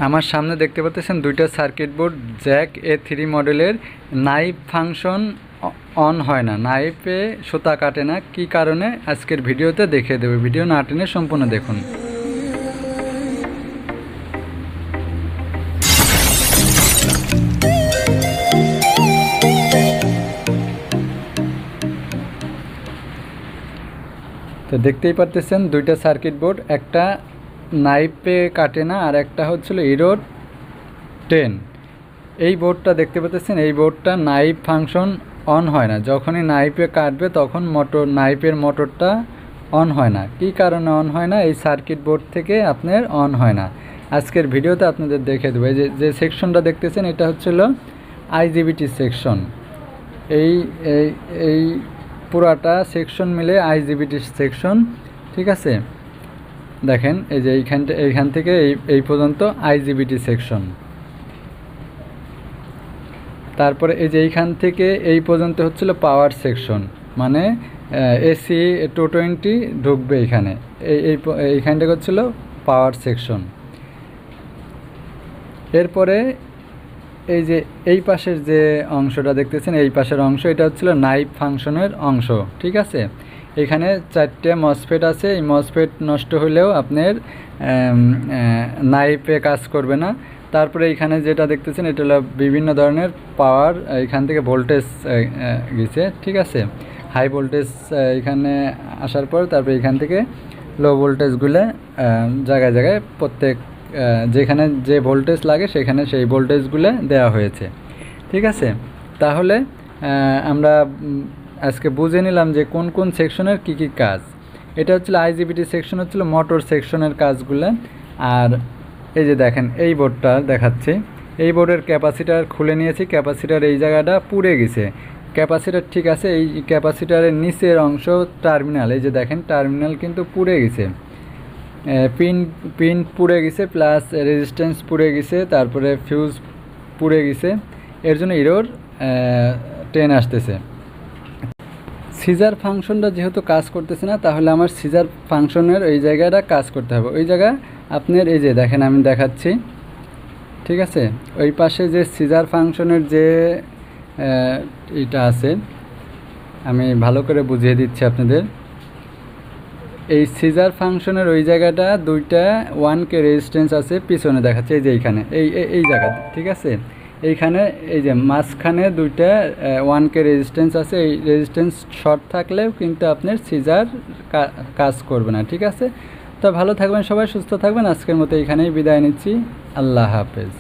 আমার সামনে দেখতে পাচ্ছেন দুইটা সার্কিট বোর্ড জ্যাক A3 মডেলের নাইফ ফাংশন অন হয় না, নাইফে সুতা কাটে না। কি কারণে আজকের ভিডিওতে দেখিয়ে দেবে, ভিডিও না টেনে সম্পূর্ণ দেখুন। তো দেখতেই পারতেছেন দুইটা সার্কিট বোর্ড, একটা নাইফে কাটে না আর একটা হচ্ছিল হিরো 10। এই বোর্ডটা দেখতে পাচ্ছেন, এই বোর্ডটা নাইফ ফাংশন অন হয় না। যখনই নাইফে কাটবে তখন নাইফের মোটরটা অন হয় না। কি কারণে অন হয় না? এই সার্কিট বোর্ড থেকে আপনার অন হয় না। আজকের ভিডিওতে আপনাদের দেখে দেবো। এই যে সেকশনটা দেখতেছেন, এটা হচ্ছিল আইজিবিটি সেকশন। এই এই এই পুরাটা সেকশন মিলে আইজিবিটি সেকশন, ঠিক আছে। দেখেন এই যে এইখান থেকে এই পর্যন্ত আইজিবিটি সেকশন। তারপরে এই যে এইখান থেকে এই পর্যন্ত হচ্ছিল পাওয়ার সেকশন, মানে এসি 220 ঢুকবে এখানে। এইখানটা হচ্ছিল পাওয়ার সেকশন। এরপরে এই যে এই পাশের যে অংশটা দেখতেছেন, এই পাশের অংশ, এটা হচ্ছিল নাইফ ফাংশনের অংশ, ঠিক আছে। এখানে 4টে মসফেট আছে। এই মসফেট নষ্ট হলেও আপনার নাইফে কাজ করবে না। তারপরে এখানে যেটা দেখতেছেন, এটা হলো বিভিন্ন ধরনের পাওয়ার, এখান থেকে ভোল্টেজ গেছে, ঠিক আছে। হাই ভোল্টেজ এখানে আসার পর তারপরে এখান থেকে লো ভোল্টেজগুলো জায়গায় জায়গায় প্রত্যেক যেখানে যে ভোল্টেজ লাগে সেখানে সেই ভোল্টেজগুলো দেওয়া হয়েছে, ঠিক আছে। তাহলে আমরা আজকে বুঝে নিলাম যে কোন কোন সেকশনের কি কি কাজ। এটা হচ্ছিল আইজিবিটি সেকশন, হচ্ছিল মোটর সেকশনের কাজগুলো। আর এই যে দেখেন এই বোর্ডটা দেখাচ্ছি, এই বোর্ডের ক্যাপাসিটার খুলে নিয়েছি। ক্যাপাসিটার এই জায়গাটা পুড়ে গেছে। ক্যাপাসিটার ঠিক আছে, এই ক্যাপাসিটারের নিচের অংশ টার্মিনাল, এই যে দেখেন টার্মিনাল কিন্তু পুড়ে গেছে। পিন পুড়ে গেছে, প্লাস রেজিস্ট্যান্স পুড়ে গেছে, তারপরে ফিউজ পুড়ে গেছে। এর জন্য এরর 10 আসতেছে। সিজার ফাংশনটা যেহেতু কাজ করতেছে না, তাহলে আমার সিজার ফাংশনের ওই জায়গাটা কাজ করতে হবে। ওই জায়গা আপনার এই যে দেখেন আমি দেখাচ্ছি, ঠিক আছে। ওই পাশে যে সিজার ফাংশনের যে এটা আছে, আমি ভালো করে বুঝিয়ে দিচ্ছি আপনাদের। এই সিজার ফাংশনের ওই জায়গাটা দুইটা 1K রেজিস্ট্যান্স আছে, পিছনে দেখাচ্ছে এই যে এইখানে এই জায়গা, ঠিক আছে। এইখানে এই যে মাঝখানে দুইটা 1K রেজিস্ট্যান্স আছে। এই রেজিস্ট্যান্স শর্ট থাকলেও কিন্তু আপনার সিজার কাজ করবে না, ঠিক আছে। তো ভালো থাকবেন সবাই, সুস্থ থাকবেন। আজকের মতো এইখানেই বিদায় নিচ্ছি। আল্লাহ হাফেজ।